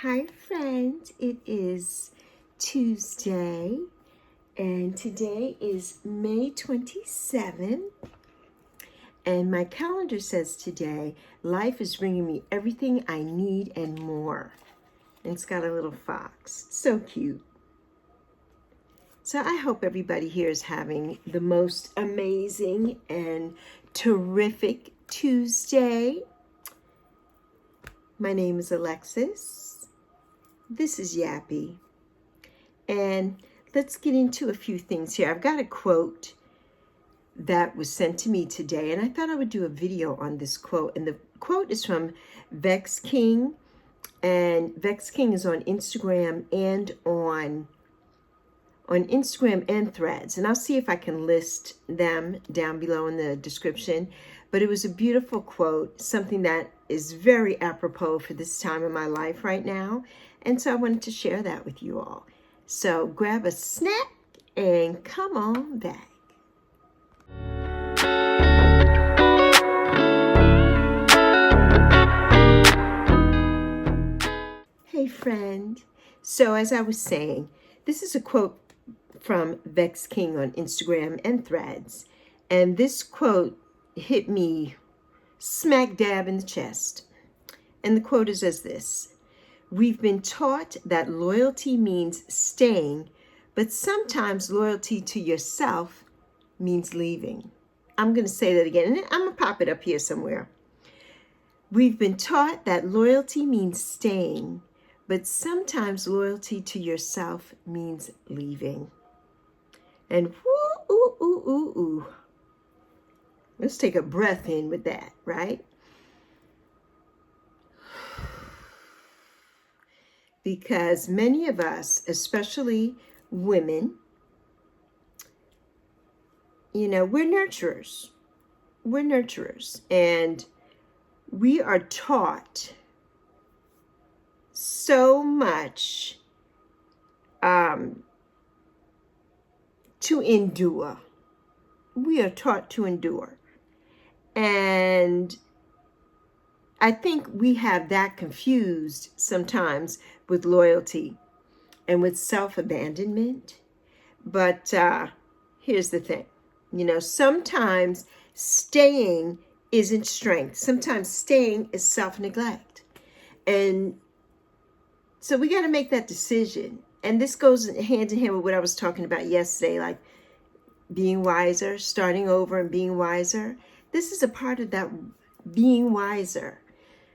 Hi friends, it is Tuesday and today is May 27th and my calendar says today, life is bringing me everything I need and more. And it's got a little fox, so cute. So I hope everybody here is having the most amazing and terrific Tuesday. My name is Alexis. This is Yappy. And let's get into a few things here. I've got a quote that was sent to me today, and I thought I would do a video on this quote. And the quote is from Vex King, and Vex King is on Instagram and on Instagram and Threads. And I'll see if I can list them down below in the description. But it was a beautiful quote, something that is very apropos for this time in my life right now. And so I wanted to share that with you all. So grab a snack and come on back. Hey friend. So as I was saying, this is a quote from Vex King on Instagram and Threads. And this quote hit me smack dab in the chest. And the quote is as this: "We've been taught that loyalty means staying, but sometimes loyalty to yourself means leaving." I'm going to say that again, and I'm going to pop it up here somewhere. We've been taught that loyalty means staying, but sometimes loyalty to yourself means leaving. And woo, ooh, ooh, ooh, ooh. Let's take a breath in with that, right? Because many of us, especially women, we're nurturers. We're nurturers. And we are taught so much to endure. We are taught to endure. And I think we have that confused sometimes with loyalty and with self-abandonment. But here's the thing. Sometimes staying isn't strength. Sometimes staying is self-neglect. And so we got to make that decision. And this goes hand in hand with what I was talking about yesterday, like being wiser, starting over and being wiser. This is a part of that being wiser.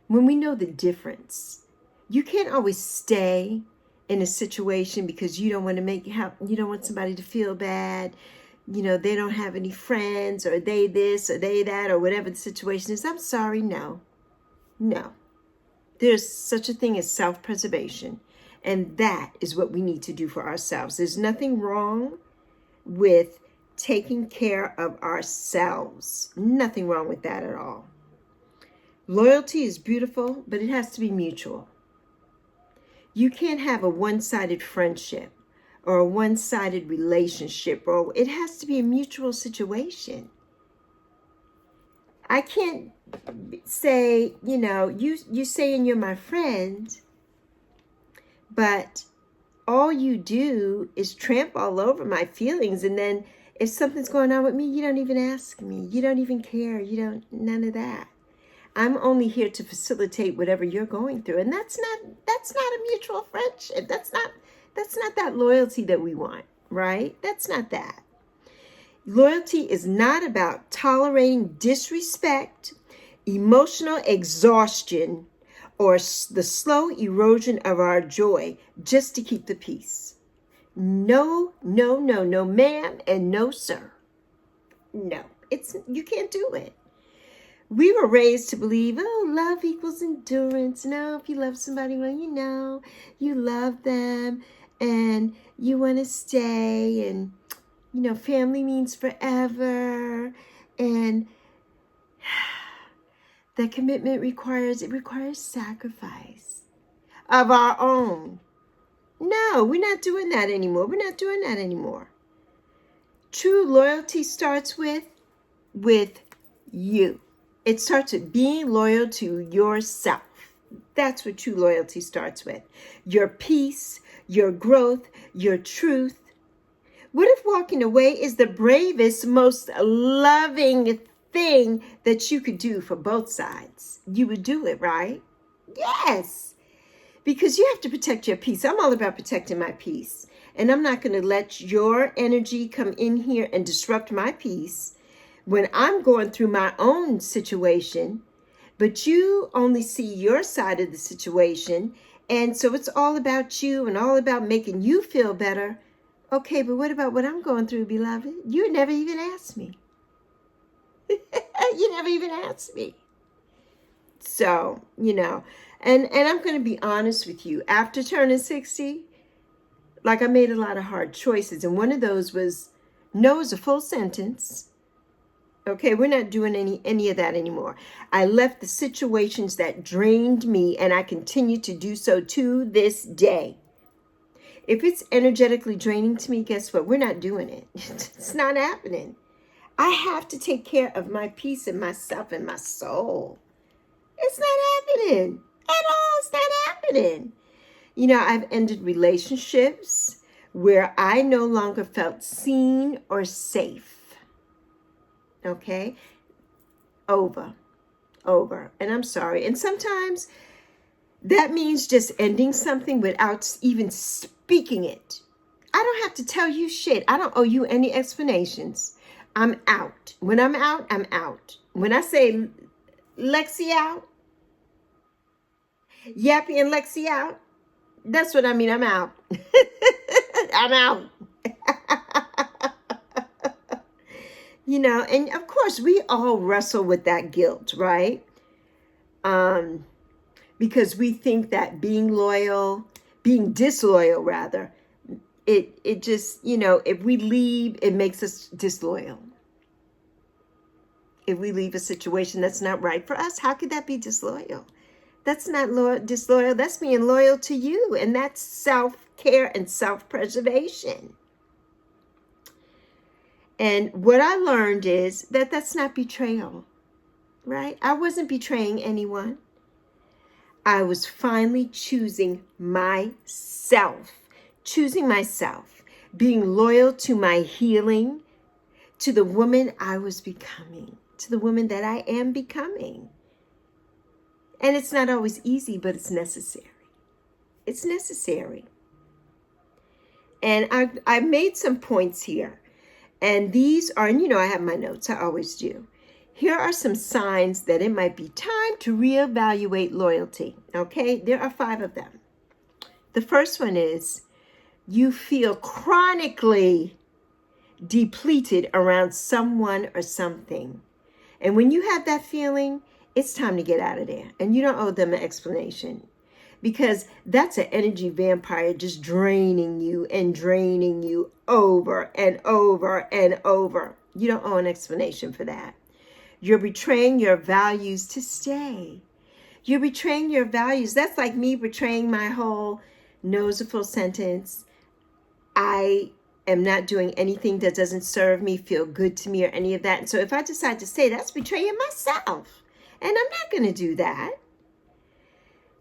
When we know the difference, you can't always stay in a situation because you don't want to you don't want somebody to feel bad. They don't have any friends, or they this or they that, or whatever the situation is. I'm sorry, no. There's such a thing as self-preservation, and that is what we need to do for ourselves. There's nothing wrong with taking care of ourselves. Nothing wrong with that at all. Loyalty is beautiful, but it has to be mutual. You can't have a one-sided friendship or a one-sided relationship, or it has to be a mutual situation. I can't say, you saying you're my friend, but all you do is tramp all over my feelings, and then if something's going on with me, you don't even ask me. You don't even care. None of that. I'm only here to facilitate whatever you're going through. And that's not a mutual friendship. That's not that loyalty that we want, right? That's not that. Loyalty is not about tolerating disrespect, emotional exhaustion, or the slow erosion of our joy just to keep the peace. No, ma'am, and no, sir. No, you can't do it. We were raised to believe, love equals endurance. No, if you love somebody, well, you love them and you want to stay, and, family means forever. And that commitment requires sacrifice of our own. No, we're not doing that anymore. True loyalty starts with you. It starts with being loyal to yourself. That's what true loyalty starts with. Your peace, your growth, your truth. What if walking away is the bravest, most loving thing that you could do for both sides? You would do it, right? Yes. Because you have to protect your peace. I'm all about protecting my peace. And I'm not going to let your energy come in here and disrupt my peace when I'm going through my own situation. But you only see your side of the situation. And so it's all about you and all about making you feel better. Okay, but what about what I'm going through, beloved? You never even asked me. You never even asked me. So, and I'm going to be honest with you. After turning 60, I made a lot of hard choices. And one of those was, no is a full sentence. Okay, we're not doing any of that anymore. I left the situations that drained me, and I continue to do so to this day. If it's energetically draining to me, guess what? We're not doing it. It's not happening. I have to take care of my peace and myself and my soul. It's not happening at all. It's not happening. I've ended relationships where I no longer felt seen or safe. Okay? Over. And I'm sorry. And sometimes that means just ending something without even speaking it. I don't have to tell you shit. I don't owe you any explanations. I'm out. When I'm out, I'm out. When I say Lexi out, Yappy and Lexi out, that's what I mean. I'm out. I'm out. And of course we all wrestle with that guilt, right? Because we think that being disloyal rather, it just, if we leave, it makes us disloyal. If we leave a situation that's not right for us, how could that be disloyal? That's not disloyal. That's being loyal to you. And that's self-care and self-preservation. And what I learned is that that's not betrayal, right? I wasn't betraying anyone. I was finally choosing myself, being loyal to my healing, to the woman I was becoming, to the woman that I am becoming. And it's not always easy, but it's necessary. It's necessary. And I made some points here. And these are, and I have my notes, I always do. Here are some signs that it might be time to reevaluate loyalty. Okay, there are 5 of them. The first one is you feel chronically depleted around someone or something. And when you have that feeling, it's time to get out of there. And you don't owe them an explanation. Because that's an energy vampire just draining you over and over and over. You don't owe an explanation for that. You're betraying your values to stay. You're betraying your values. That's like me betraying my whole knows a full sentence. I am not doing anything that doesn't serve me, feel good to me, or any of that. And so if I decide to stay, that's betraying myself. And I'm not going to do that.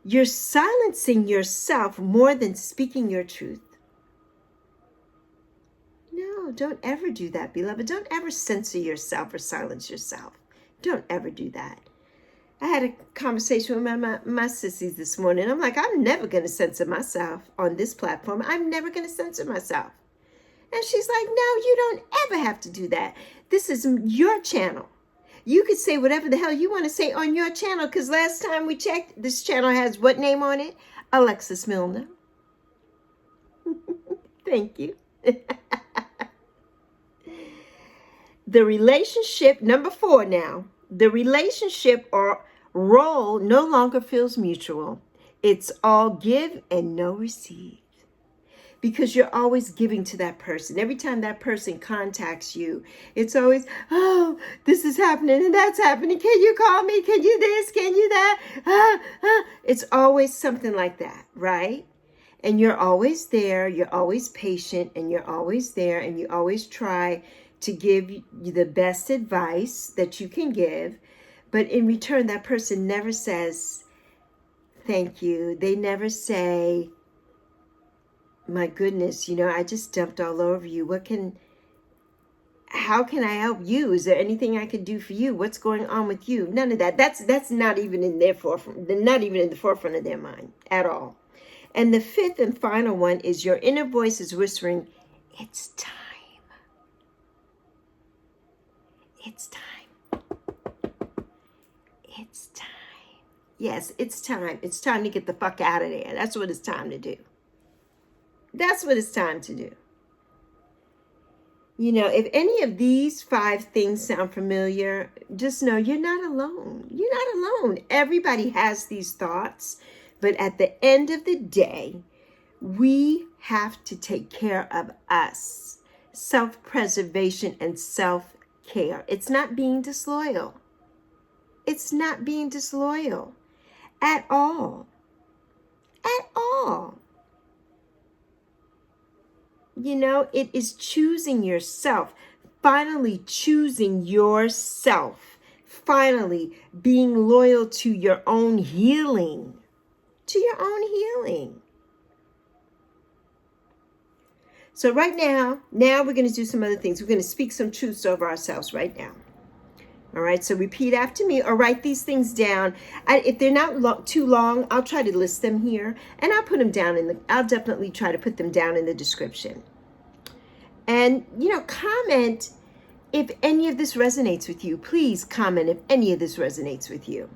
You're silencing yourself more than speaking your truth. No, don't ever do that, beloved. Don't ever censor yourself or silence yourself. Don't ever do that. I had a conversation with my sissies this morning. I'm like, I'm never going to censor myself on this platform. I'm never going to censor myself. And she's like, no, you don't ever have to do that. This is your channel. You could say whatever the hell you want to say on your channel, because last time we checked, this channel has what name on it? Alexis Milner. Thank you. The relationship, number 4 now, the relationship or role no longer feels mutual. It's all give and no receive. Because you're always giving to that person. Every time that person contacts you, it's always, oh, this is happening and that's happening. Can you call me? Can you this? Can you that? It's always something like that, right? And you're always there. You're always patient and you're always there. And you always try to give you the best advice that you can give. But in return, that person never says, thank you. They never say, my goodness, I just dumped all over you. How can I help you? Is there anything I could do for you? What's going on with you? None of that. That's not even in their forefront. They're not even in the forefront of their mind at all. And the fifth and final one is your inner voice is whispering, it's time. It's time. It's time. Yes, it's time. It's time to get the fuck out of there. That's what it's time to do. That's what it's time to do. If any of these 5 things sound familiar, just know you're not alone. You're not alone. Everybody has these thoughts. But at the end of the day, we have to take care of us. Self-preservation and self-care. It's not being disloyal. It's not being disloyal at all. At all. It is choosing yourself. Finally choosing yourself. Finally being loyal to your own healing. To your own healing. So right now we're going to do some other things. We're going to speak some truths over ourselves right now. All right, so repeat after me or write these things down. If they're not too long, I'll try to list them here, and I'll put them down I'll definitely try to put them down in the description. And, comment if any of this resonates with you. Please comment if any of this resonates with you.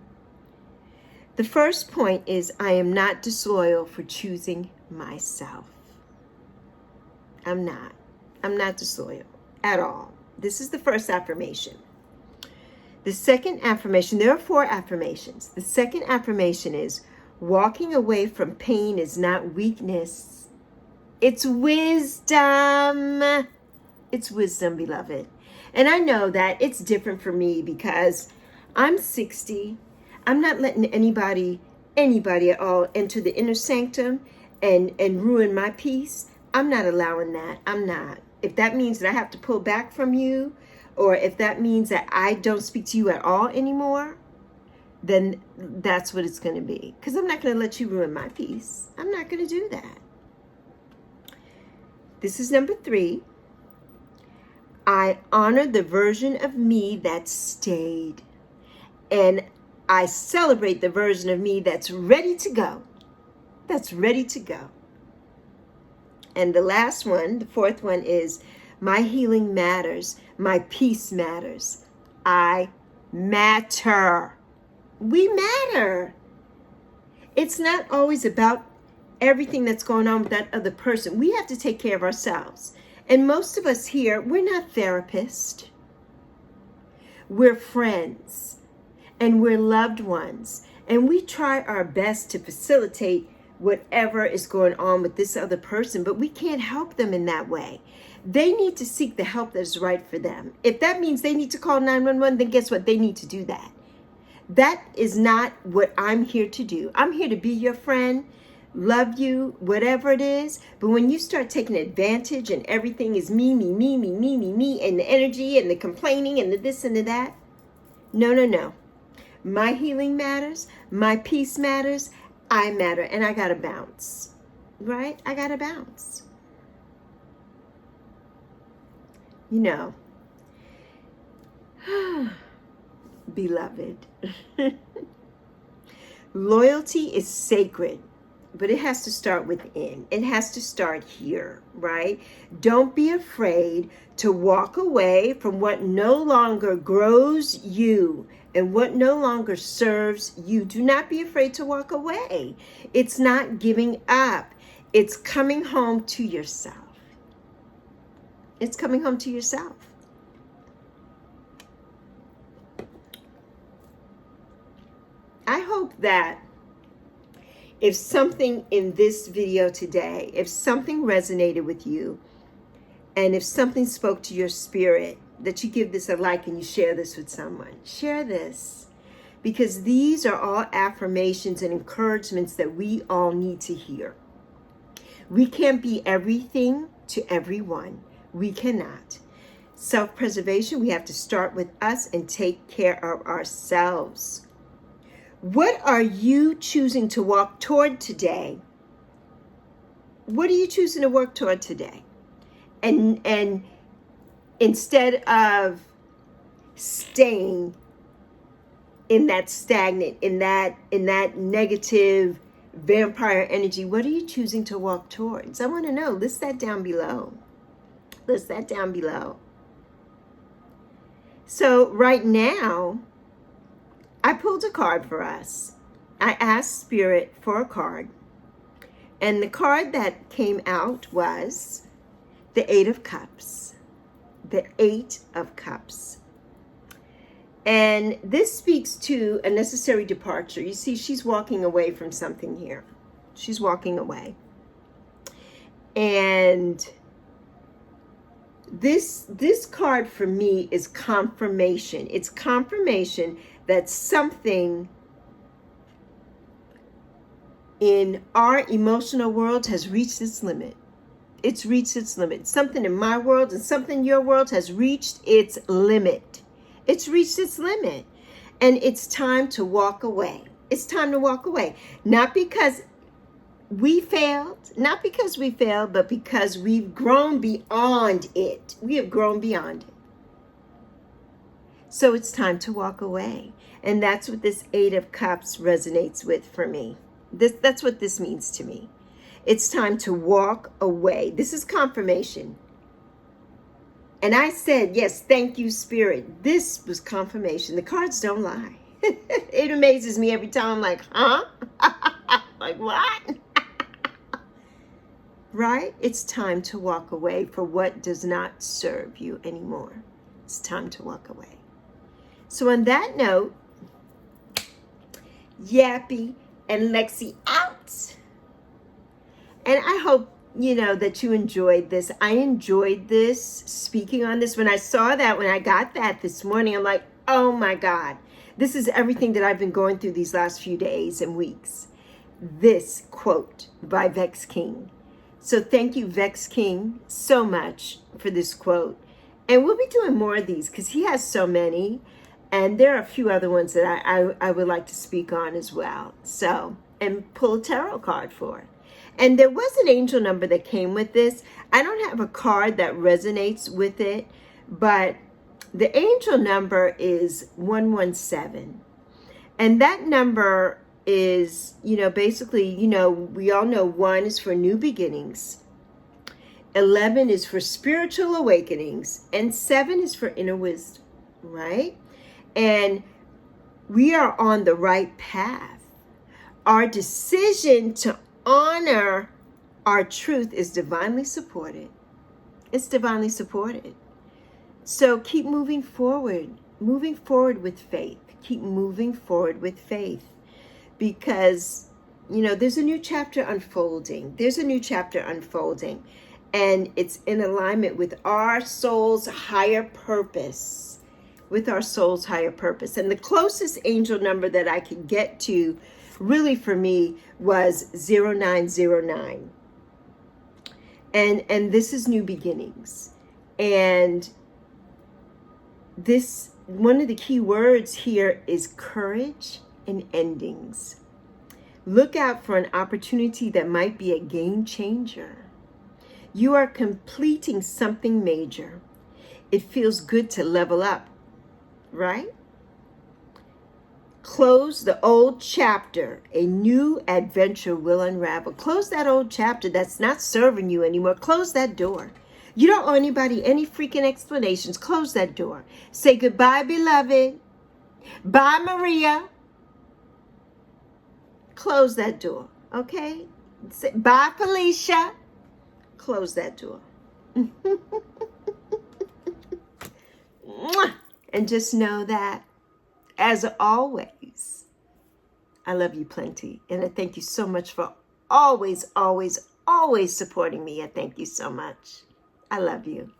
The first point is, I am not disloyal for choosing myself. I'm not disloyal at all. This is the first affirmation. The second affirmation, there are 4 affirmations. The second affirmation is, walking away from pain is not weakness. It's wisdom. It's wisdom, beloved. And I know that it's different for me because I'm 60. I'm not letting anybody at all enter the inner sanctum and ruin my peace. I'm not allowing that. I'm not. If that means that I have to pull back from you, or if that means that I don't speak to you at all anymore, then that's what it's going to be. Because I'm not going to let you ruin my peace. I'm not going to do that. This is number 3. I honor the version of me that stayed. And I celebrate the version of me that's ready to go. That's ready to go. And the last one, the 4th one is, my healing matters. My peace matters. I matter. We matter. It's not always about everything that's going on with that other person. We have to take care of ourselves. And most of us here, we're not therapists. We're friends. And we're loved ones. And we try our best to facilitate whatever is going on with this other person, but we can't help them in that way. They need to seek the help that is right for them. If that means they need to call 911, then guess what? They need to do that. That is not what I'm here to do. I'm here to be your friend, love you, whatever it is. But when you start taking advantage and everything is me, and the energy and the complaining and the this and the that, no. My healing matters. My peace matters. I matter. And I got to bounce. Right? I got to bounce. Beloved, loyalty is sacred, but it has to start within. It has to start here, right? Don't be afraid to walk away from what no longer grows you and what no longer serves you. Do not be afraid to walk away. It's not giving up. It's coming home to yourself. It's coming home to yourself. I hope that if something in this video today, if something resonated with you, and if something spoke to your spirit, that you give this a like and you share this with someone. Share this. Because these are all affirmations and encouragements that we all need to hear. We can't be everything to everyone. We cannot. Self-preservation, we have to start with us and take care of ourselves. What are you choosing to walk toward today? What are you choosing to work toward today? And instead of staying in that stagnant, in that negative vampire energy, what are you choosing to walk towards? I want to know. List that down below. List that down below. So right now, I pulled a card for us. I asked Spirit for a card. And the card that came out was the Eight of Cups. The Eight of Cups. And this speaks to a necessary departure. You see, she's walking away from something here. She's walking away. And this card for me is confirmation. It's confirmation that something in our emotional world has reached its limit. It's reached its limit. Something in my world and something in your world has reached its limit. It's reached its limit. And it's time to walk away. It's time to walk away. Not because we failed, but because we've grown beyond it. We have grown beyond it. So it's time to walk away. And that's what this Eight of Cups resonates with for me. That's what this means to me. It's time to walk away. This is confirmation. And I said, yes, thank you, Spirit. This was confirmation. The cards don't lie. It amazes me every time. I'm like, huh? Like, what? Right? It's time to walk away for what does not serve you anymore. It's time to walk away. So on that note, Yappy and Lexi out. And I hope, that you enjoyed this. I enjoyed this, speaking on this. When I saw that, when I got that this morning, I'm like, oh my God. This is everything that I've been going through these last few days and weeks. This quote by Vex King. So thank you, Vex King, so much for this quote. And we'll be doing more of these because he has so many. And there are a few other ones that I would like to speak on as well. So, and pull a tarot card for it. And there was an angel number that came with this. I don't have a card that resonates with it, but the angel number is 117. And that number is, basically, we all know 1 is for new beginnings. 11 is for spiritual awakenings. And 7 is for inner wisdom, right? And we are on the right path. Our decision to honor our truth is divinely supported. It's divinely supported. So keep moving forward with faith. Keep moving forward with faith because, there's a new chapter unfolding. And it's in alignment with our soul's higher purpose. And the closest angel number that I could get to really for me was 0909. And this is new beginnings. And this, one of the key words here is courage and endings. Look out for an opportunity that might be a game changer. You are completing something major. It feels good to level up, right? Close the old chapter. A new adventure will unravel. Close that old chapter that's not serving you anymore. Close that door. You don't owe anybody any freaking explanations. Close that door. Say goodbye, beloved. Bye, Maria. Close that door, okay? Say, bye, Felicia. Close that door. And just know that, as always, I love you plenty. And I thank you so much for always, always, always supporting me. I thank you so much. I love you.